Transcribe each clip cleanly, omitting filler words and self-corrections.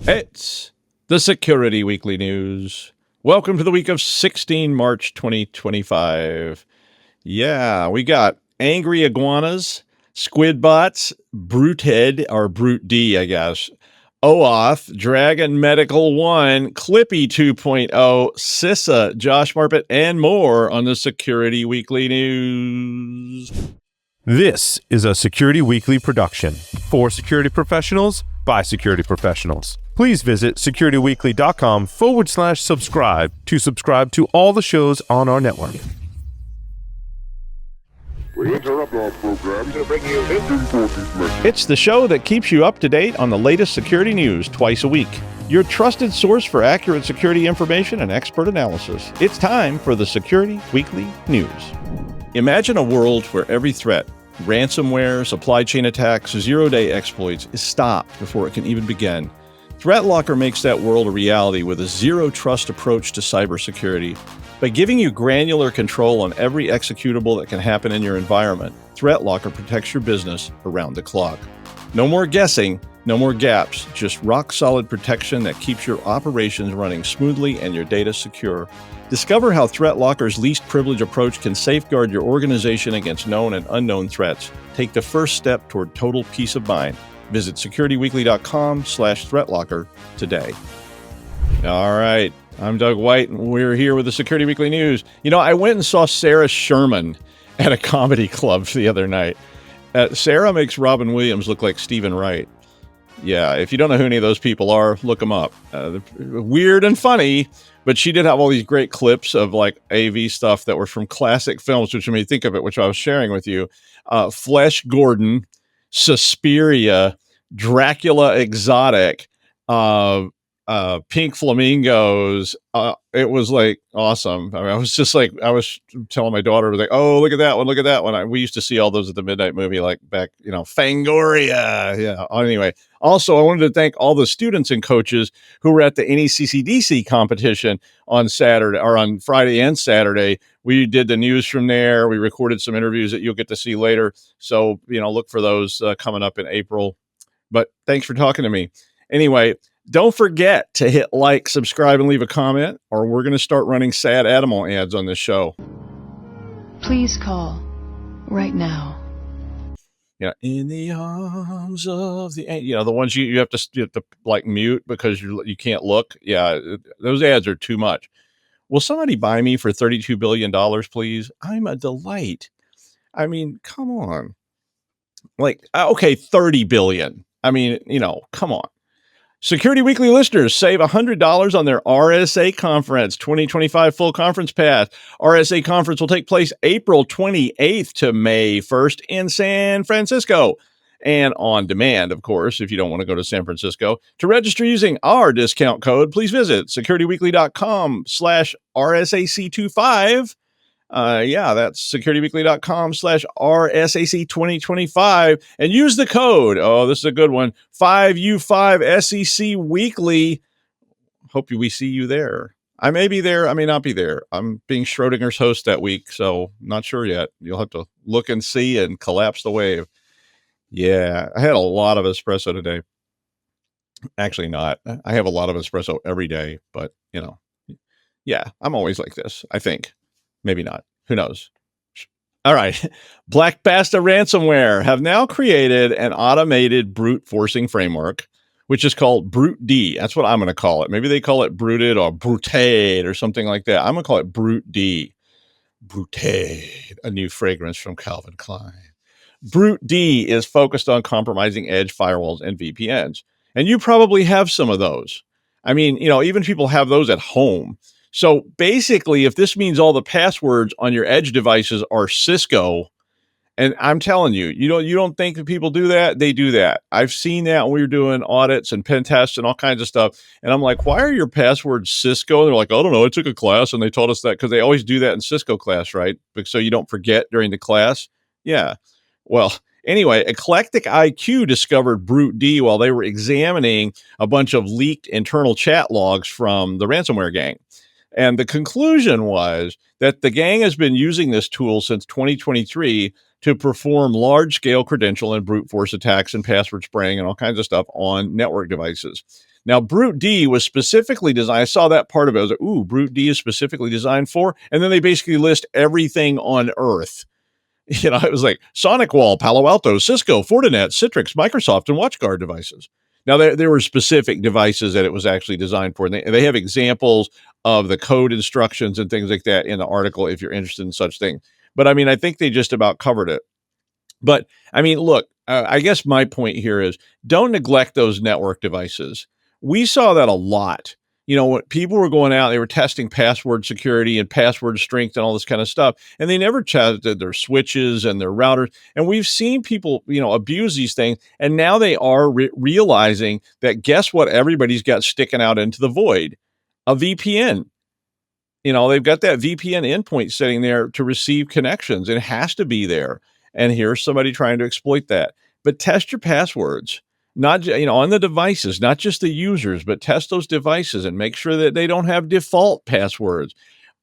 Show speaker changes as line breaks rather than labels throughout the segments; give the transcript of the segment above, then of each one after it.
It's the Security Weekly News. Welcome to the week of 16 March 2025. Yeah, we got angry iguanas, squid bots, Brutehead, or Brute D, I guess, OAuth, Dragon Medical 1, Clippy 2.0, CISA, Josh Marpet, and more on the Security Weekly News.
This is a Security Weekly production for security professionals by security professionals. Please visit securityweekly.com/subscribe to subscribe to all the shows on our network.
We interrupt our program to bring you this important message.
It's the show that keeps you up to date on the latest security news twice a week. Your trusted source for accurate security information and expert analysis. It's time for the Security Weekly News. Imagine a world where every threat, ransomware, supply chain attacks, zero-day exploits, is stopped before it can even begin. ThreatLocker makes that world a reality with a zero-trust approach to cybersecurity. By giving you granular control on every executable that can happen in your environment, ThreatLocker protects your business around the clock. No more guessing, no more gaps, just rock-solid protection that keeps your operations running smoothly and your data secure. Discover how ThreatLocker's least privilege approach can safeguard your organization against known and unknown threats. Take the first step toward total peace of mind. Visit securityweekly.com/threatlocker today. All right. I'm Doug White, and we're here with the Security Weekly News. You know, I went and saw Sarah Sherman at a comedy club the other night. Sarah makes Robin Williams look like Stephen Wright. Yeah, if you don't know who any of those people are, look them up. They're weird and funny, but she did have all these great clips of like AV stuff that were from classic films, which made me think of it, which I was sharing with you. Flesh Gordon, Suspiria, Dracula Exotic, Pink Flamingos. It was like awesome. I mean, I was telling my daughter, like, oh, look at that one. Look at that one. We used to see all those at the midnight movie, like back, Fangoria. Yeah. Anyway, also, I wanted to thank all the students and coaches who were at the NECCDC competition on Friday and Saturday. We did the news from there. We recorded some interviews that you'll get to see later. So, look for those coming up in April. But thanks for talking to me. Anyway, don't forget to hit like, subscribe, and leave a comment, or we're going to start running sad animal ads on this show.
Please call right now.
Yeah, in the arms of the the ones you have to like mute because you can't look. Yeah, those ads are too much. Will somebody buy me for $32 billion, please? I'm a delight. I mean, come on. Like, okay, 30 billion. I mean, come on. Security Weekly listeners save $100 on their RSA Conference 2025 full conference pass. RSA Conference will take place April 28th to May 1st in San Francisco. And on demand, of course, if you don't want to go to San Francisco. To register using our discount code, please visit securityweekly.com/RSAC25. That's securityweekly.com/RSAC2025 and use the code. Oh, this is a good one. 5U5SEC Weekly. Hope we see you there. I may be there. I may not be there. I'm being Schrodinger's host that week, so not sure yet. You'll have to look and see and collapse the wave. Yeah, I had a lot of espresso today. Actually not. I have a lot of espresso every day, but yeah, I'm always like this, I think. Maybe not. Who knows? All right. Black Basta Ransomware have now created an automated brute forcing framework, which is called Brute D. That's what I'm going to call it. Maybe they call it Bruted or Brutate or something like that. I'm going to call it Brute D. Brutate, a new fragrance from Calvin Klein. Brute D is focused on compromising edge firewalls and VPNs. And you probably have some of those. I mean, even people have those at home. So basically, if this means all the passwords on your edge devices are Cisco, and I'm telling you, you don't think that people do that? They do that. I've seen that when we were doing audits and pen tests and all kinds of stuff. And I'm like, why are your passwords Cisco? And they're like, I don't know. I took a class and they taught us that because they always do that in Cisco class, right? So you don't forget during the class. Yeah. Well, anyway, Eclectic IQ discovered Brute D while they were examining a bunch of leaked internal chat logs from the ransomware gang. And the conclusion was that the gang has been using this tool since 2023 to perform large-scale credential and brute force attacks and password spraying and all kinds of stuff on network devices. Now, Brute D was specifically designed. I saw that part of it. I was like, ooh, Brute D is specifically designed for. And then they basically list everything on Earth. It was like SonicWall, Palo Alto, Cisco, Fortinet, Citrix, Microsoft, and WatchGuard devices. Now, there were specific devices that it was actually designed for. And they have examples of the code instructions and things like that in the article if you're interested in such things. But I mean, I think they just about covered it. But I mean, look, I guess my point here is don't neglect those network devices. We saw that a lot. When people were going out, they were testing password security and password strength and all this kind of stuff. And they never tested their switches and their routers. And we've seen people, abuse these things. And now they are realizing that guess what? Everybody's got sticking out into the void, a VPN. They've got that VPN endpoint sitting there to receive connections. It has to be there. And here's somebody trying to exploit that. But test your passwords, not on the devices, not just the users, but test those devices and make sure that they don't have default passwords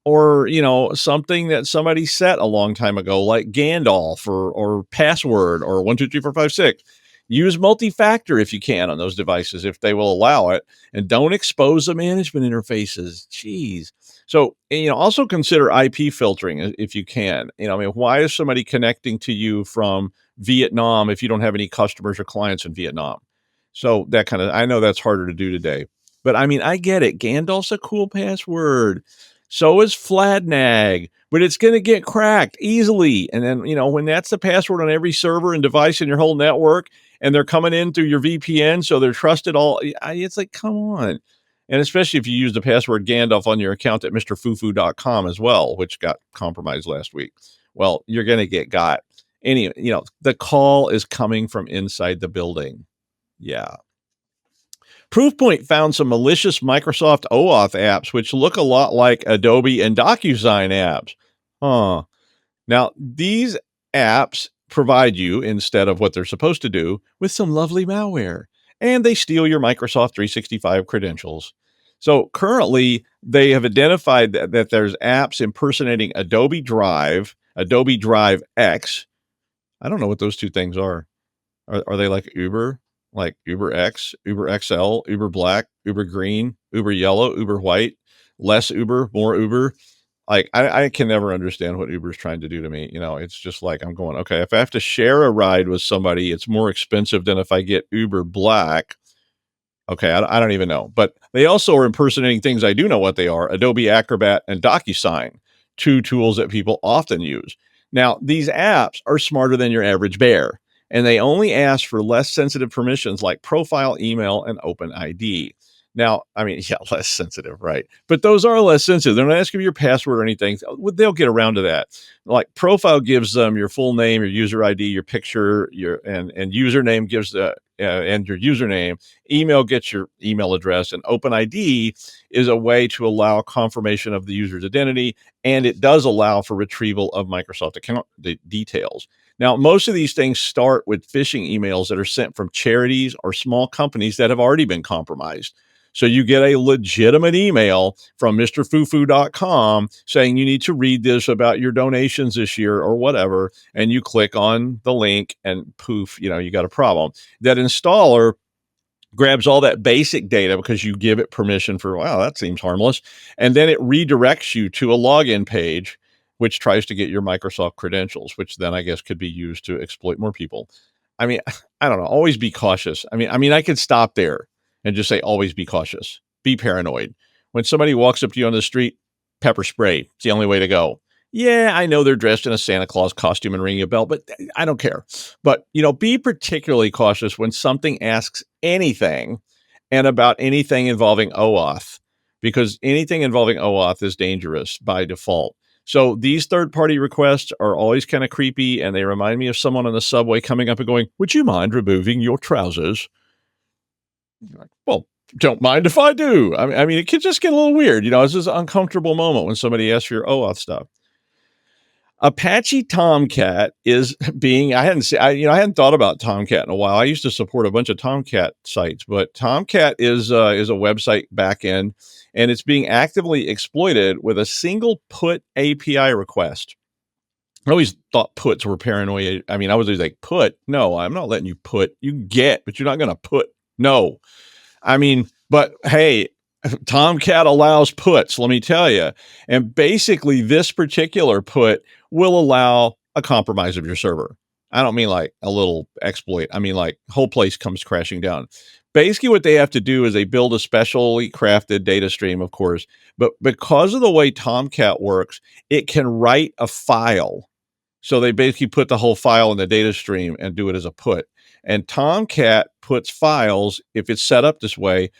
or, something that somebody set a long time ago, like Gandalf or password or 123456. Use multi-factor if you can on those devices, if they will allow it, and don't expose the management interfaces. Jeez. So, also consider IP filtering if you can. Why is somebody connecting to you from Vietnam if you don't have any customers or clients in Vietnam? So that I know that's harder to do today, but I mean, I get it. Gandalf's a cool password. So is Fladnag, but it's going to get cracked easily. And then, when that's the password on every server and device in your whole network, and they're coming in through your VPN, so they're trusted all. It's like, come on. And especially if you use the password Gandalf on your account at mrfufu.com as well, which got compromised last week. Well, you're going to got. Anyway, the call is coming from inside the building. Yeah. Proofpoint found some malicious Microsoft OAuth apps, which look a lot like Adobe and DocuSign apps. Now, these apps provide you, instead of what they're supposed to do, with some lovely malware, and they steal your Microsoft 365 credentials. So currently, they have identified that there's apps impersonating Adobe Drive, Adobe Drive X. I don't know what those two things are. Are they like Uber? Like Uber X, Uber XL, Uber Black, Uber Green, Uber Yellow, Uber White, less Uber, more Uber. Like I can never understand what Uber's trying to do to me. It's just like I'm going, okay, if I have to share a ride with somebody, it's more expensive than if I get Uber Black. Okay, I don't even know. But they also are impersonating things I do know what they are: Adobe Acrobat and DocuSign, two tools that people often use. Now, these apps are smarter than your average bear, and they only ask for less sensitive permissions like profile, email, and OpenID. Now, I mean, yeah, less sensitive, right? But those are less sensitive. They're not asking for your password or anything. They'll get around to that. Like profile gives them your full name, your user ID, your picture, and username gives and your username. Email gets your email address, and OpenID is a way to allow confirmation of the user's identity, and it does allow for retrieval of Microsoft account details. Now, most of these things start with phishing emails that are sent from charities or small companies that have already been compromised. So you get a legitimate email from mrfufu.com saying you need to read this about your donations this year or whatever, and you click on the link and poof, you got a problem. That installer grabs all that basic data because you give it permission for, wow, that seems harmless. And then it redirects you to a login page, which tries to get your Microsoft credentials, which then I guess could be used to exploit more people. I mean, I don't know. Always be cautious. I mean, I could stop there and just say, always be cautious. Be paranoid. When somebody walks up to you on the street, pepper spray. It's the only way to go. Yeah, I know they're dressed in a Santa Claus costume and ringing a bell, but I don't care. But, be particularly cautious when something asks anything and about anything involving OAuth, because anything involving OAuth is dangerous by default. So these third-party requests are always kind of creepy, and they remind me of someone on the subway coming up and going, would you mind removing your trousers? Well, don't mind if I do. I mean, it could just get a little weird. It's just an uncomfortable moment when somebody asks for your OAuth stuff. Apache Tomcat is being, I hadn't thought about Tomcat in a while. I used to support a bunch of Tomcat sites, but Tomcat is a website backend, and it's being actively exploited with a single put API request. I always thought puts were paranoid. I mean, I was always like, put? No, I'm not letting you put. You get, but you're not going to put. No. I mean, But hey, Tomcat allows puts, let me tell you. And basically, this particular put will allow a compromise of your server. I don't mean like a little exploit. I mean like whole place comes crashing down. Basically, what they have to do is they build a specially crafted data stream, of course. But because of the way Tomcat works, it can write a file. So they basically put the whole file in the data stream and do it as a put. And Tomcat puts files, if it's set up this way,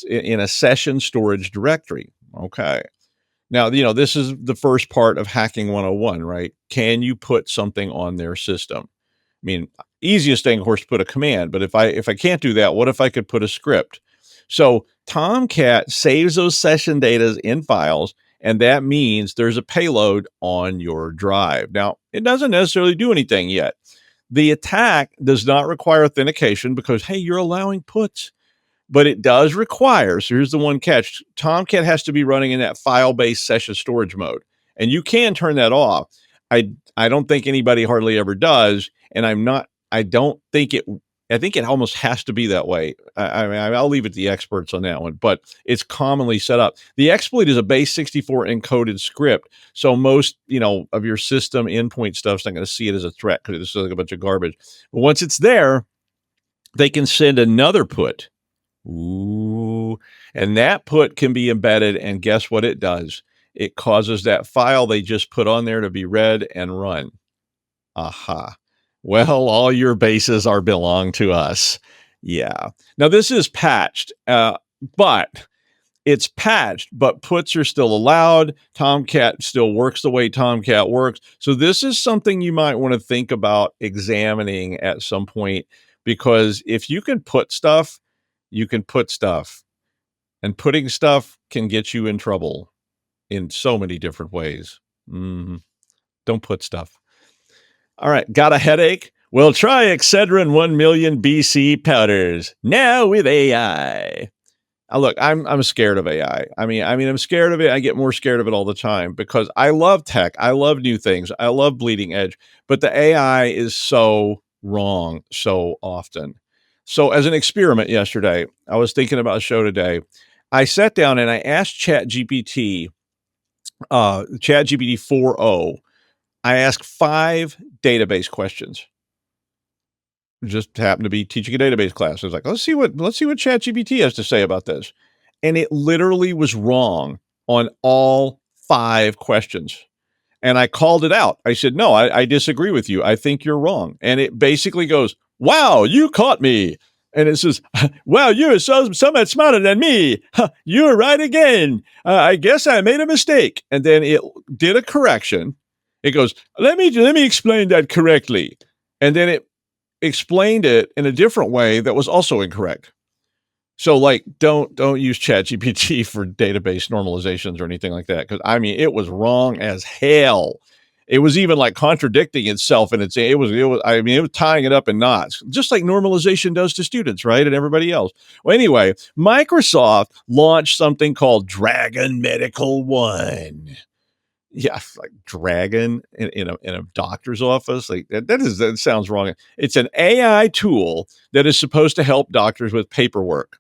in a session storage directory. Okay. Now, this is the first part of hacking 101, right? Can you put something on their system? I mean, easiest thing, of course, to put a command. But if I can't do that, what if I could put a script? So Tomcat saves those session data in files, and that means there's a payload on your drive. Now, it doesn't necessarily do anything yet. The attack does not require authentication because, hey, you're allowing puts. But it does require, so here's the one catch, Tomcat has to be running in that file-based session storage mode. And you can turn that off. I don't think anybody hardly ever does, and I think it almost has to be that way. I mean, I'll leave it to the experts on that one, but it's commonly set up. The exploit is a base 64 encoded script, so most, of your system endpoint stuff's not going to see it as a threat because it's like a bunch of garbage. But once it's there, they can send another put. Ooh, and that put can be embedded, and guess what it does? It causes that file they just put on there to be read and run. Aha. Well, all your bases belong to us. Yeah. Now this is patched, but it's patched, but puts are still allowed. Tomcat still works the way Tomcat works. So this is something you might want to think about examining at some point, because if you can put stuff, you can put stuff, and putting stuff can get you in trouble in so many different ways. Don't put stuff. All right. Got a headache? Well, try Excedrin 1 million BC powders now with AI. Look, I'm scared of AI. I mean, I'm scared of it. I get more scared of it all the time because I love tech. I love new things. I love bleeding edge, but the AI is so wrong so often. So as an experiment yesterday, I was thinking about a show today. I sat down and I asked ChatGPT 4.0. I asked 5 database questions. Just happened to be teaching a database class. I was like, let's see what ChatGPT has to say about this. And it literally was wrong on all 5 questions. And I called it out. I said, no, I disagree with you. I think you're wrong. And it basically goes, wow, you caught me. And it says, wow, you're so much smarter than me. You're right again. I guess I made a mistake. And then it did a correction. It goes, let me explain that correctly. And then it explained it in a different way that was also incorrect. So like, don't use ChatGPT for database normalizations or anything like that. Cause I mean, it was wrong as hell. It was even like contradicting itself, and it was tying it up in knots, just like normalization does to students, right? And everybody else. Well, anyway, Microsoft launched something called Dragon Medical One. Yeah, like Dragon in a doctor's office. Like that sounds wrong. It's an AI tool that is supposed to help doctors with paperwork.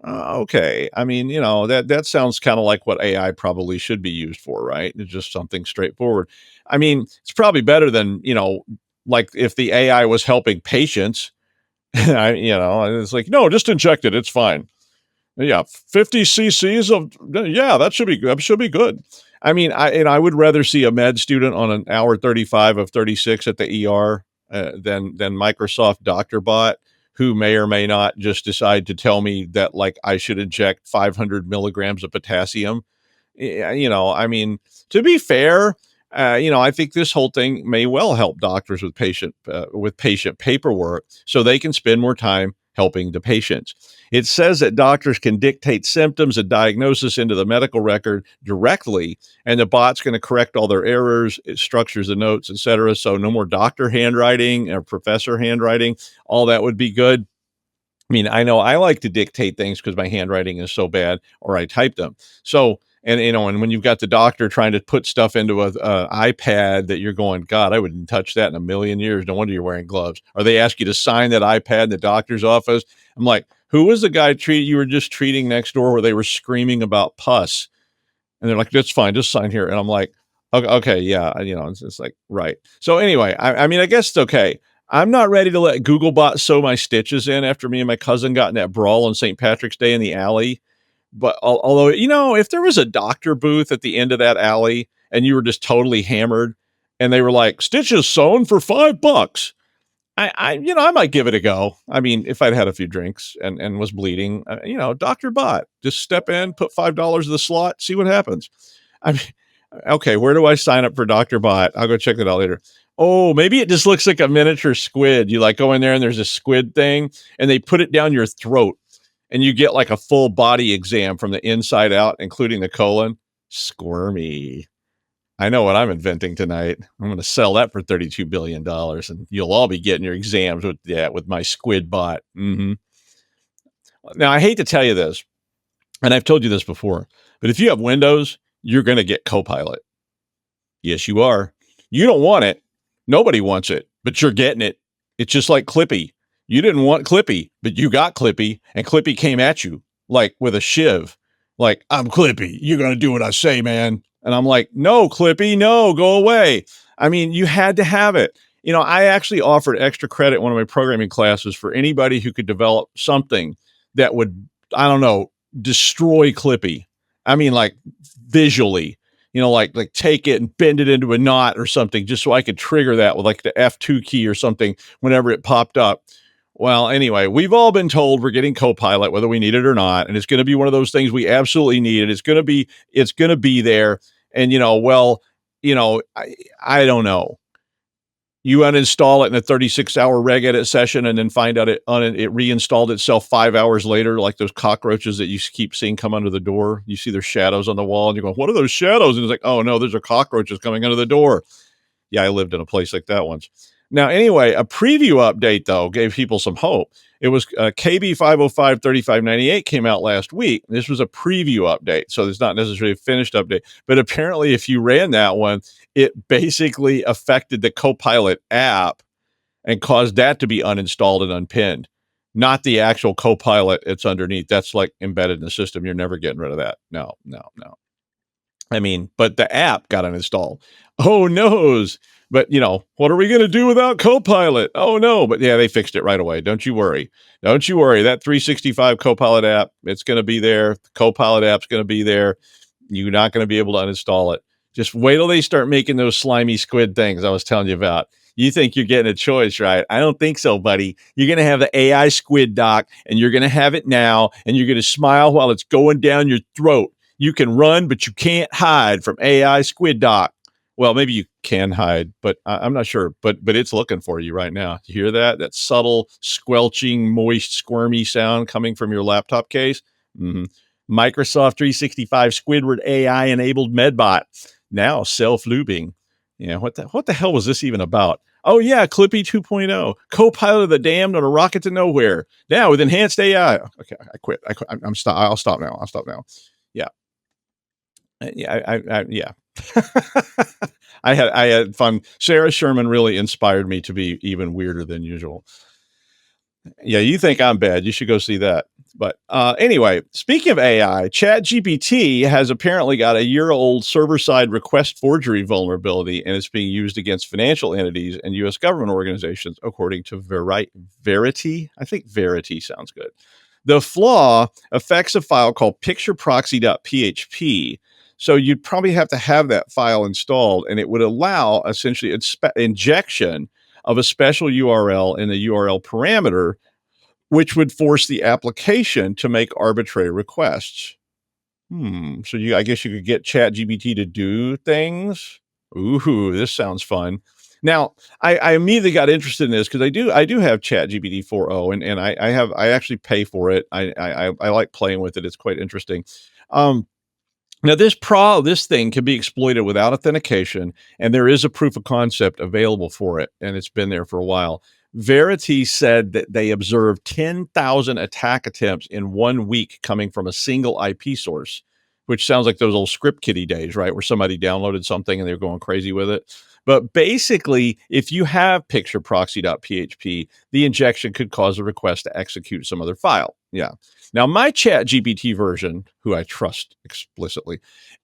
Okay. I mean, that sounds kind of like what AI probably should be used for, right? It's just something straightforward. I mean, it's probably better than, like if the AI was helping patients, it's like, no, just inject it. It's fine. Yeah. 50 cc's of, yeah, that should be good. I mean, I would rather see a med student on an hour 35 of 36 at the ER than Microsoft Doctor Bot, who may or may not just decide to tell me that like I should inject 500 milligrams of potassium. I mean, to be fair, I think this whole thing may well help doctors with patient paperwork so they can spend more time helping the patients. It says that doctors can dictate symptoms and diagnosis into the medical record directly, and the bot's going to correct all their errors, it structures the notes, etc. So no more doctor handwriting or professor handwriting. All that would be good. I mean, I know I like to dictate things because my handwriting is so bad, or I type them. So, and when you've got the doctor trying to put stuff into a iPad that you're going, God, I wouldn't touch that in a million years. No wonder you're wearing gloves. Or they ask you to sign that iPad in the doctor's office. I'm like, Who was the guy you were just treating next door where they were screaming about pus? And they're like, that's fine, just sign here. And I'm like, okay, yeah, it's like, right. So anyway, I mean, I guess it's okay. I'm not ready to let Googlebot sew my stitches in after me and my cousin got in that brawl on St. Patrick's Day in the alley. But although, if there was a doctor booth at the end of that alley and you were just totally hammered and they were like, stitches sewn for $5, I might give it a go. I mean, if I'd had a few drinks and was bleeding, Dr. Bot, just step in, put $5 in the slot, see what happens. I mean, okay, where do I sign up for Dr. Bot? I'll go check that out later. Oh, maybe it just looks like a miniature squid. You like go in there and there's a squid thing and they put it down your throat and you get like a full body exam from the inside out, including the colon. Squirmy. I know what I'm inventing tonight. I'm going to sell that for $32 billion and you'll all be getting your exams with my Squid bot. Mm-hmm. Now, I hate to tell you this, and I've told you this before, but if you have Windows, you're going to get Copilot. Yes, you are. You don't want it. Nobody wants it, but you're getting it. It's just like Clippy. You didn't want Clippy, but you got Clippy, and Clippy came at you like with a shiv. Like, I'm Clippy. You're going to do what I say, man. And I'm like, no, Clippy, no, go away. I mean, you had to have it. I actually offered extra credit in one of my programming classes for anybody who could develop something that would, I don't know, destroy Clippy. I mean, like visually, like take it and bend it into a knot or something just so I could trigger that with like the F2 key or something whenever it popped up. Well, anyway, we've all been told we're getting Copilot, whether we need it or not. And it's going to be one of those things we absolutely need. And it's going to be there. And, I don't know. You uninstall it in a 36-hour regedit session and then find out it reinstalled itself 5 hours later, like those cockroaches that you keep seeing come under the door. You see their shadows on the wall and you're going, what are those shadows? And it's like, oh no, those are cockroaches coming under the door. Yeah, I lived in a place like that once. Now, anyway, a preview update, though, gave people some hope. It was KB 505-3598 came out last week. This was a preview update, so it's not necessarily a finished update. But apparently, if you ran that one, it basically affected the Copilot app and caused that to be uninstalled and unpinned. Not the actual Copilot it's underneath. That's like embedded in the system. You're never getting rid of that. No. I mean, but the app got uninstalled. Oh, noes. But, what are we going to do without Copilot? Oh, no. But yeah, they fixed it right away. Don't you worry. Don't you worry. That 365 Copilot app, it's going to be there. The Copilot app's going to be there. You're not going to be able to uninstall it. Just wait till they start making those slimy squid things I was telling you about. You think you're getting a choice, right? I don't think so, buddy. You're going to have the AI squid doc, and you're going to have it now, and you're going to smile while it's going down your throat. You can run, but you can't hide from AI squid doc. Well, maybe you can hide, but I'm not sure. But it's looking for you right now. You hear that? That subtle, squelching, moist, squirmy sound coming from your laptop case? Mm-hmm. Microsoft 365 Squidward AI-enabled Medbot. Now self-looping. Yeah, what the hell was this even about? Oh, yeah, Clippy 2.0. Copilot of the damned on a rocket to nowhere. Now with enhanced AI. Okay, I quit. I'll stop now. Yeah. Yeah. I had fun. Sarah Sherman really inspired me to be even weirder than usual. Yeah, you think I'm bad. You should go see that. But anyway, speaking of AI, ChatGPT has apparently got a year-old server-side request forgery vulnerability, and it's being used against financial entities and U.S. government organizations, according to Verity. I think Verity sounds good. The flaw affects a file called pictureproxy.php. So you'd probably have to have that file installed, and it would allow essentially injection of a special URL in the URL parameter, which would force the application to make arbitrary requests. So I guess you could get ChatGPT to do things. Ooh, this sounds fun. Now, I immediately got interested in this because I do have ChatGPT 4.0, and I actually pay for it. I like playing with it. It's quite interesting. Now, this thing can be exploited without authentication, and there is a proof of concept available for it, and it's been there for a while. Verity said that they observed 10,000 attack attempts in 1 week coming from a single IP source. which sounds like those old script kiddie days, right? Where somebody downloaded something and they're going crazy with it. But basically, if you have picture proxy.php, the injection could cause a request to execute some other file. Yeah. Now, my ChatGPT version, who I trust explicitly,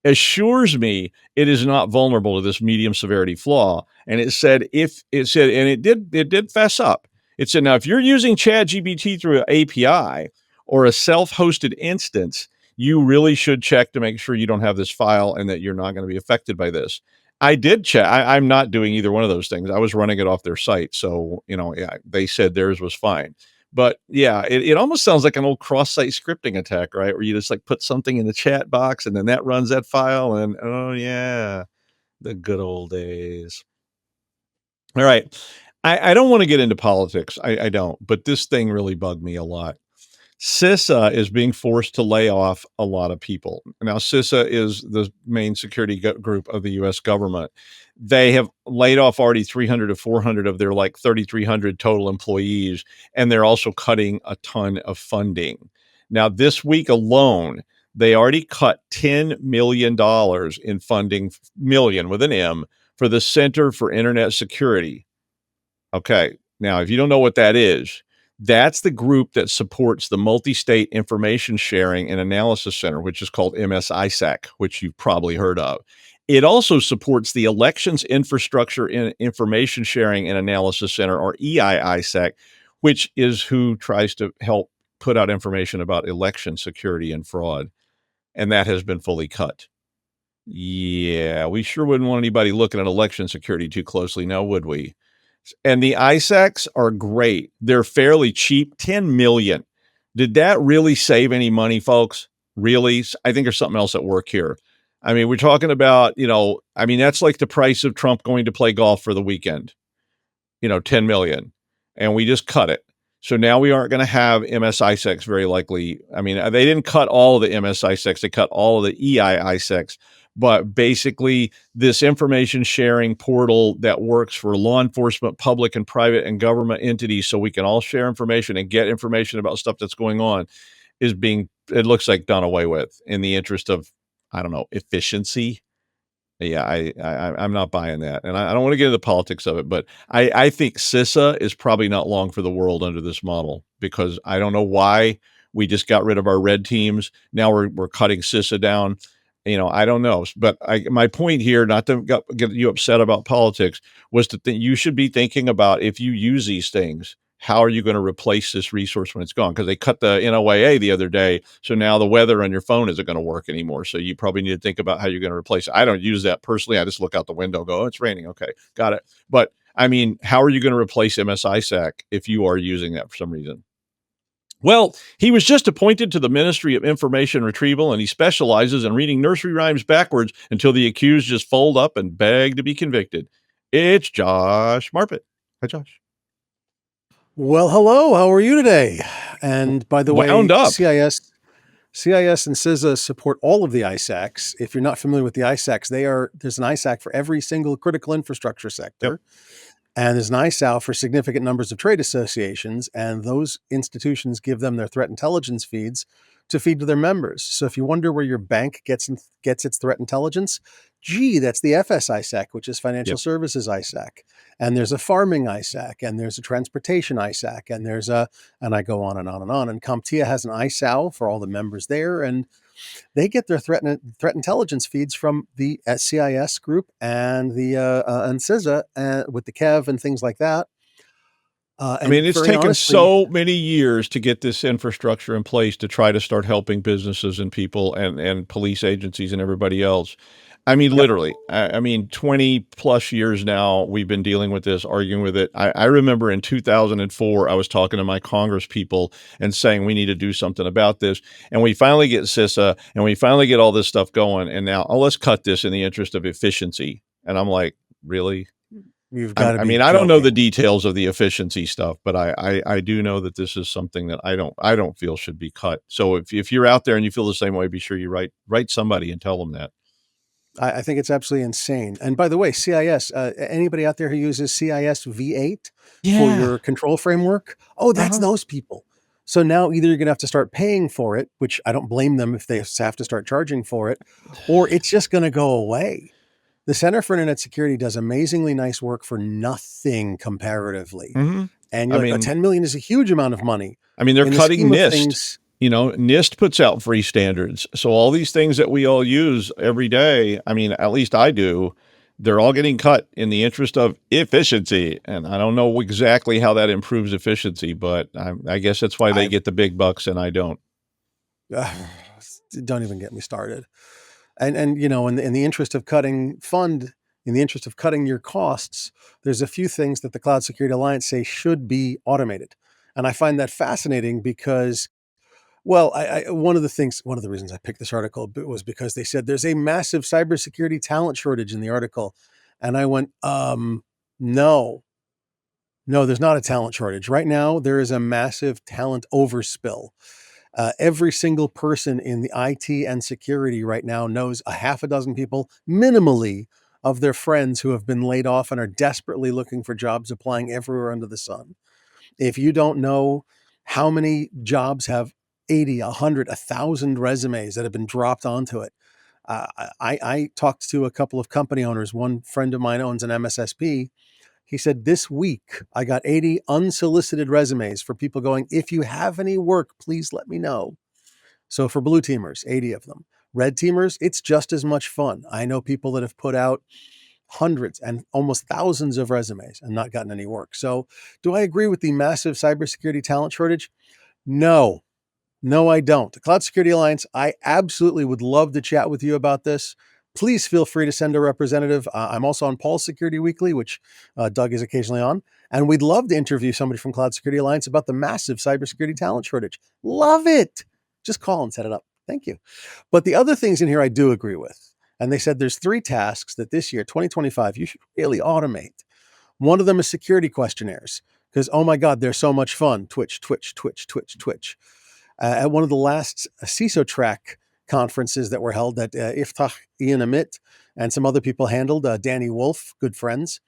assures me it is not vulnerable to this medium severity flaw. And it said, and it did fess up. It said, now, if you're using ChatGPT through an API or a self-hosted instance, you really should check to make sure you don't have this file and that you're not going to be affected by this. I did check. I'm not doing either one of those things. I was running it off their site. So, yeah, they said theirs was fine. But yeah, it almost sounds like an old cross-site scripting attack, right? Where you just like put something in the chat box and then that runs that file. And oh yeah, the good old days. All right. I don't want to get into politics. I don't, but this thing really bugged me a lot. CISA is being forced to lay off a lot of people. Now, CISA is the main security group of the U.S. government. They have laid off already 300 to 400 of their like 3,300 total employees, and they're also cutting a ton of funding. Now, this week alone, they already cut $10 million in funding, million with an M, for the Center for Internet Security. Okay. Now, if you don't know what that is, that's the group that supports the Multi-State Information Sharing and Analysis Center, which is called ISAC, which you've probably heard of. It also supports the Elections Infrastructure and Information Sharing and Analysis Center, or EISAC, which is who tries to help put out information about election security and fraud. And that has been fully cut. Yeah, we sure wouldn't want anybody looking at election security too closely now, would we? And the ISACs are great. They're fairly cheap, 10 million. Did that really save any money, folks? Really? I think there's something else at work here. I mean, we're talking about, that's like the price of Trump going to play golf for the weekend, 10 million. And we just cut it. So now we aren't going to have MS ISACs very likely. I mean, they didn't cut all of the MS ISACs. They cut all of the EI ISACs. But basically, this information sharing portal that works for law enforcement, public and private and government entities, so we can all share information and get information about stuff that's going on, is being, it looks like, done away with in the interest of, I don't know, efficiency. Yeah, I'm not buying that. And I don't want to get into the politics of it, but I think CISA is probably not long for the world under this model, because I don't know why we just got rid of our red teams. Now we're cutting CISA down. I don't know. But my point here, not to get you upset about politics, was to think you should be thinking about, if you use these things, how are you going to replace this resource when it's gone? Because they cut the NOAA the other day. So now the weather on your phone isn't going to work anymore. So you probably need to think about how you're going to replace it. I don't use that personally. I just look out the window, go, oh, it's raining. Okay, got it. But I mean, how are you going to replace MSISAC if you are using that for some reason? Well, he was just appointed to the Ministry of Information Retrieval, and he specializes in reading nursery rhymes backwards until the accused just fold up and beg to be convicted. It's Josh Marpet. Hi, Josh.
Well, hello. How are you today? And by the way, CIS and CISA support all of the ISACs. If you're not familiar with the ISACs, there's an ISAC for every single critical infrastructure sector. Yep. And there's an ISAL for significant numbers of trade associations, and those institutions give them their threat intelligence feeds to feed to their members. So if you wonder where your bank gets its threat intelligence, that's the FS ISAC, which is Financial Services ISAC. And there's a farming ISAC, and there's a transportation ISAC, and I go on and on and on. And CompTIA has an ISAL for all the members there, and they get their threat intelligence feeds from the CIS group and the and CISA with the KEV and things like that.
It's taken so many years to get this infrastructure in place to try to start helping businesses and people and police agencies and everybody else. Literally, 20 plus years now, we've been dealing with this, arguing with it. I remember in 2004, I was talking to my Congress people and saying we need to do something about this. And we finally get CISA and we finally get all this stuff going. And now, let's cut this in the interest of efficiency. And I'm like, really?
You've got to
I don't know the details of the efficiency stuff, but I do know that this is something that I don't feel should be cut. So if you're out there and you feel the same way, be sure you write somebody and tell them that.
I think it's absolutely insane. And by the way, CIS, anybody out there who uses CIS V8 for your control framework? Oh, that's those people. So now either you're going to have to start paying for it, which I don't blame them if they have to start charging for it, or it's just going to go away. The Center for Internet Security does amazingly nice work for nothing comparatively.
Mm-hmm.
And you're like, 10 million is a huge amount of money.
I mean, they're cutting NIST.
Things,
NIST puts out free standards. So all these things that we all use every day, I mean, at least I do, they're all getting cut in the interest of efficiency. And I don't know exactly how that improves efficiency, but I guess that's why they get the big bucks and I don't.
Don't even get me started. And in the interest of cutting in the interest of cutting your costs, there's a few things that the Cloud Security Alliance say should be automated. And I find that fascinating because, well, one of the reasons I picked this article was because they said there's a massive cybersecurity talent shortage in the article. And I went, no, there's not a talent shortage. Right now, there is a massive talent overspill. Every single person in the IT and security right now knows a half a dozen people minimally of their friends who have been laid off and are desperately looking for jobs, applying everywhere under the sun. If you don't know how many jobs have 80, 100, 1,000 resumes that have been dropped onto it. I talked to a couple of company owners. One friend of mine owns an MSSP. He said, this week, I got 80 unsolicited resumes for people going, if you have any work, please let me know. So for blue teamers, 80 of them. Red teamers, it's just as much fun. I know people that have put out hundreds and almost thousands of resumes and not gotten any work. So do I agree with the massive cybersecurity talent shortage? No, I don't. The Cloud Security Alliance, I absolutely would love to chat with you about this. Please feel free to send a representative. I'm also on Paul's Security Weekly, which Doug is occasionally on. And we'd love to interview somebody from Cloud Security Alliance about the massive cybersecurity talent shortage. Love it. Just call and set it up. Thank you. But the other things in here I do agree with. And they said there's 3 tasks that this year, 2025, you should really automate. One of them is security questionnaires. Because, oh my God, they're so much fun. Twitch. At one of the last CISO track conferences that were held that Iftach, Ian Amit, and some other people handled, Danny Wolf, good friends,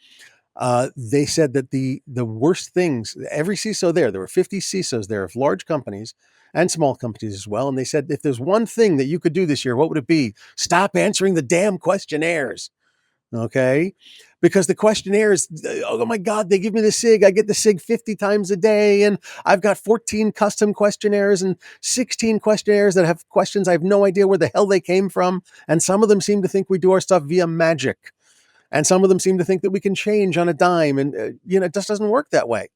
they said that the worst things, every CISO there were 50 CISOs there of large companies and small companies as well. And they said, if there's one thing that you could do this year, what would it be? Stop answering the damn questionnaires. Okay. Because the questionnaires, oh my God, they give me the SIG. I get the SIG 50 times a day. And I've got 14 custom questionnaires and 16 questionnaires that have questions. I have no idea where the hell they came from. And some of them seem to think we do our stuff via magic. And some of them seem to think that we can change on a dime. And, it just doesn't work that way.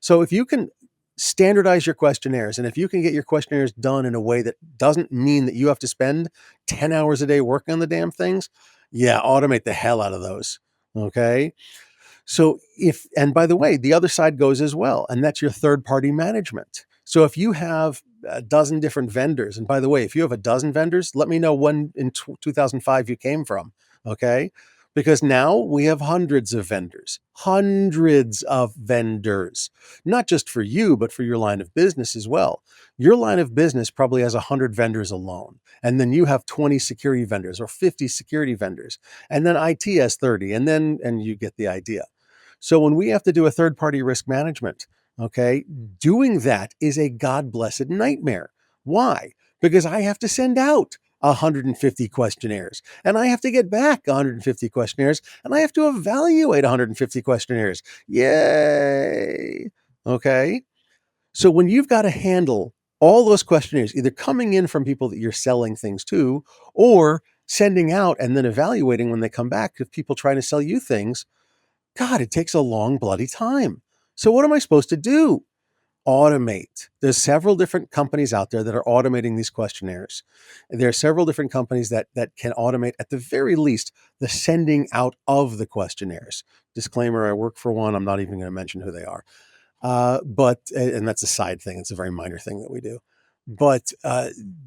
So if you can standardize your questionnaires, and if you can get your questionnaires done in a way that doesn't mean that you have to spend 10 hours a day working on the damn things, yeah, automate the hell out of those. Okay. So and by the way, the other side goes as well, and that's your third-party management. So if you have a dozen different vendors, and by the way, if you have a dozen vendors, let me know when in 2005 you came from. Okay. Because now we have hundreds of vendors, not just for you, but for your line of business as well. Your line of business probably has 100 vendors alone. And then you have 20 security vendors or 50 security vendors. And then IT has 30. And you get the idea. So when we have to do a third-party risk management, okay, doing that is a God-blessed nightmare. Why? Because I have to send out 150 questionnaires, and I have to get back 150 questionnaires, and I have to evaluate 150 questionnaires. Yay. Okay. So when you've got to handle all those questionnaires, either coming in from people that you're selling things to, or sending out and then evaluating when they come back of people trying to sell you things, God, it takes a long bloody time. So what am I supposed to do? Automate. There's several different companies out there that are automating these questionnaires. There are several different companies that can automate, at the very least, the sending out of the questionnaires. Disclaimer, I work for one. I'm not even going to mention who they are. And that's a side thing. It's a very minor thing that we do. But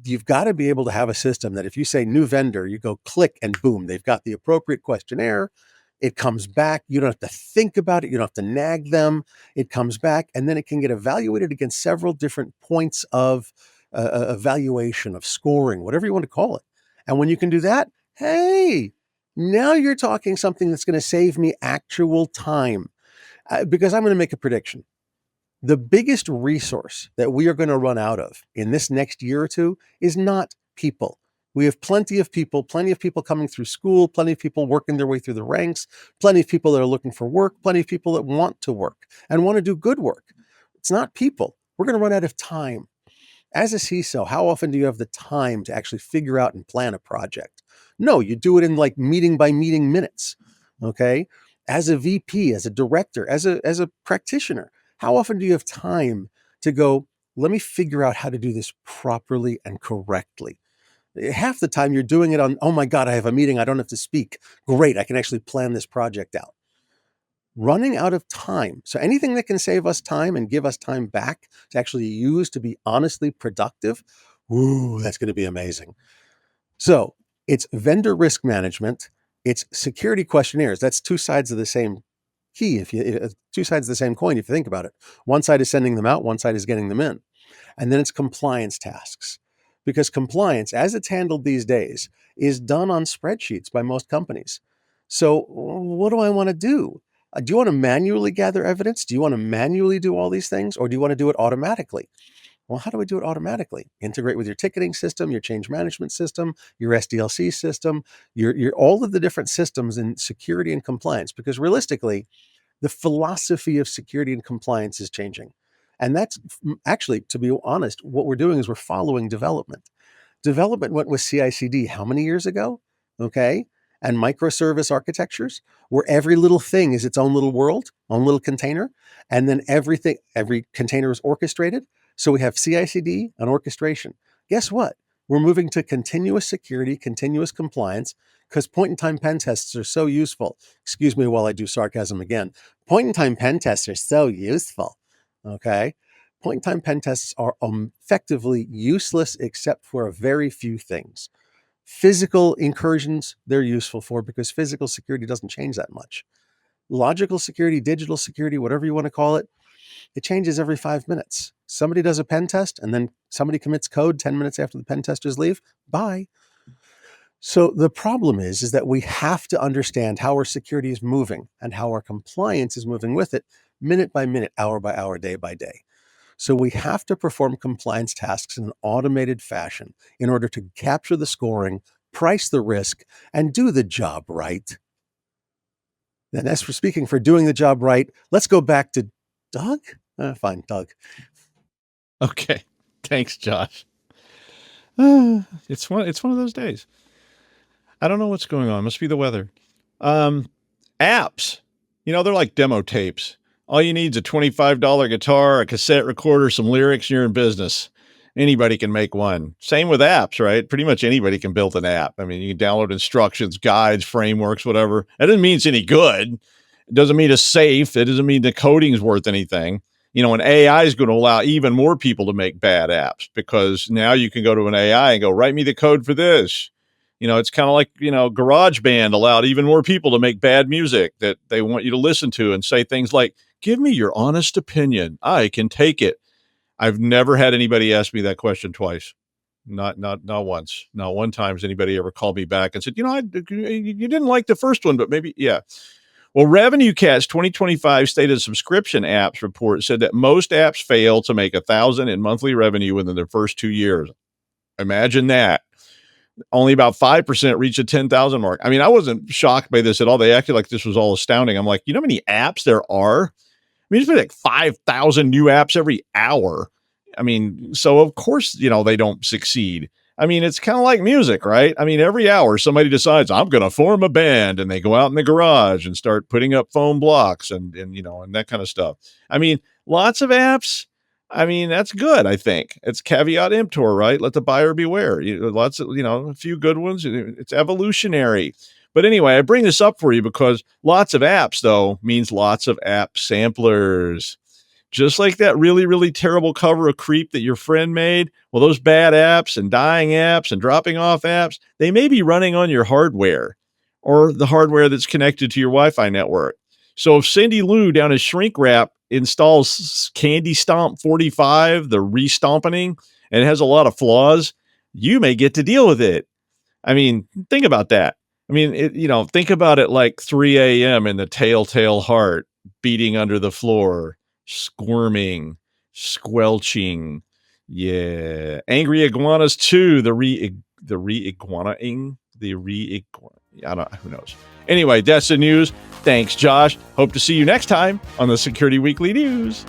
you've got to be able to have a system that if you say new vendor, you go click and boom, they've got the appropriate questionnaire. It comes back. You don't have to think about it. You don't have to nag them. It comes back, and then it can get evaluated against several different points of evaluation, of scoring, whatever you want to call it. And when you can do that, hey, now you're talking something that's going to save me actual time. Because I'm going to make a prediction. The biggest resource that we are going to run out of in this next year or two is not people. We have plenty of people coming through school, plenty of people working their way through the ranks, plenty of people that are looking for work, plenty of people that want to work and want to do good work. It's not people. We're going to run out of time. As a CISO, how often do you have the time to actually figure out and plan a project? No, you do it in like meeting by meeting minutes. Okay. As a VP, as a director, as a practitioner, how often do you have time to go, let me figure out how to do this properly and correctly? Half the time you're doing it on, oh my God, I have a meeting. I don't have to speak. Great. I can actually plan this project out. Running out of time. So anything that can save us time and give us time back to actually use to be honestly productive, ooh, that's going to be amazing. So it's vendor risk management. It's security questionnaires. That's two sides of the same key. Two sides of the same coin, if you think about it. One side is sending them out. One side is getting them in. And then it's compliance tasks. Because compliance, as it's handled these days, is done on spreadsheets by most companies. So what do I want to do? Do you want to manually gather evidence? Do you want to manually do all these things? Or do you want to do it automatically? Well, how do we do it automatically? Integrate with your ticketing system, your change management system, your SDLC system, your all of the different systems in security and compliance. Because realistically, the philosophy of security and compliance is changing. And that's actually, to be honest, what we're doing is we're following development. Development went with CI/CD how many years ago? Okay. And microservice architectures, where every little thing is its own little world, own little container. And then every container is orchestrated. So we have CI/CD and orchestration. Guess what? We're moving to continuous security, continuous compliance, because point-in-time pen tests are so useful. Excuse me while I do sarcasm again. Point-in-time pen tests are so useful. Okay. Point-in-time pen tests are effectively useless except for a very few things. Physical incursions, they're useful for because physical security doesn't change that much. Logical security, digital security, whatever you want to call it, it changes every 5 minutes. Somebody does a pen test and then somebody commits code 10 minutes after the pen testers leave. Bye. So the problem is that we have to understand how our security is moving and how our compliance is moving with it minute by minute, hour by hour, day by day. So we have to perform compliance tasks in an automated fashion in order to capture the scoring, price the risk, and do the job right. And as for speaking for doing the job right, let's go back to Doug. Fine, Doug.
Okay. Thanks, Josh. It's one of those days. I don't know what's going on. Must be the weather. Apps, they're like demo tapes. All you need is a $25 guitar, a cassette recorder, some lyrics, and you're in business. Anybody can make one. Same with apps, right? Pretty much anybody can build an app. I mean, you can download instructions, guides, frameworks, whatever. That doesn't mean it's any good. It doesn't mean it's safe. It doesn't mean the coding's worth anything. And AI is going to allow even more people to make bad apps because now you can go to an AI and go, write me the code for this. It's kind of like, GarageBand allowed even more people to make bad music that they want you to listen to and say things like, give me your honest opinion. I can take it. I've never had anybody ask me that question twice. Not once. Not one time has anybody ever called me back and said, you didn't like the first one, but maybe, yeah. Well, RevenueCat's 2025 State of Subscription Apps report said that most apps fail to make $1,000 in monthly revenue within their first 2 years. Imagine that. Only about 5% reach the 10,000 mark. I mean, I wasn't shocked by this at all. They acted like this was all astounding. I'm like, you know how many apps there are? I mean, there's like 5,000 new apps every hour. I mean, so of course, they don't succeed. I mean, it's kind of like music, right? I mean, every hour somebody decides I'm going to form a band and they go out in the garage and start putting up foam blocks and that kind of stuff. I mean, lots of apps. I mean, that's good. I think it's caveat emptor, right? Let the buyer beware. Lots of, a few good ones. It's evolutionary. But anyway, I bring this up for you because lots of apps, though, means lots of app samplers. Just like that really, really terrible cover of Creep that your friend made. Well, those bad apps and dying apps and dropping off apps, they may be running on your hardware or the hardware that's connected to your Wi-Fi network. So if Cindy Lou down at Shrink Wrap installs Candy Stomp 45, the restomping, and it has a lot of flaws, you may get to deal with it. I mean, think about that. I mean, think about it like 3 a.m. and the telltale heart beating under the floor. squirming, squelching. Yeah. Angry Iguanas 2, the re-iguana-ing. I don't know. Who knows? Anyway, that's the news. Thanks, Josh. Hope to see you next time on the Security Weekly News.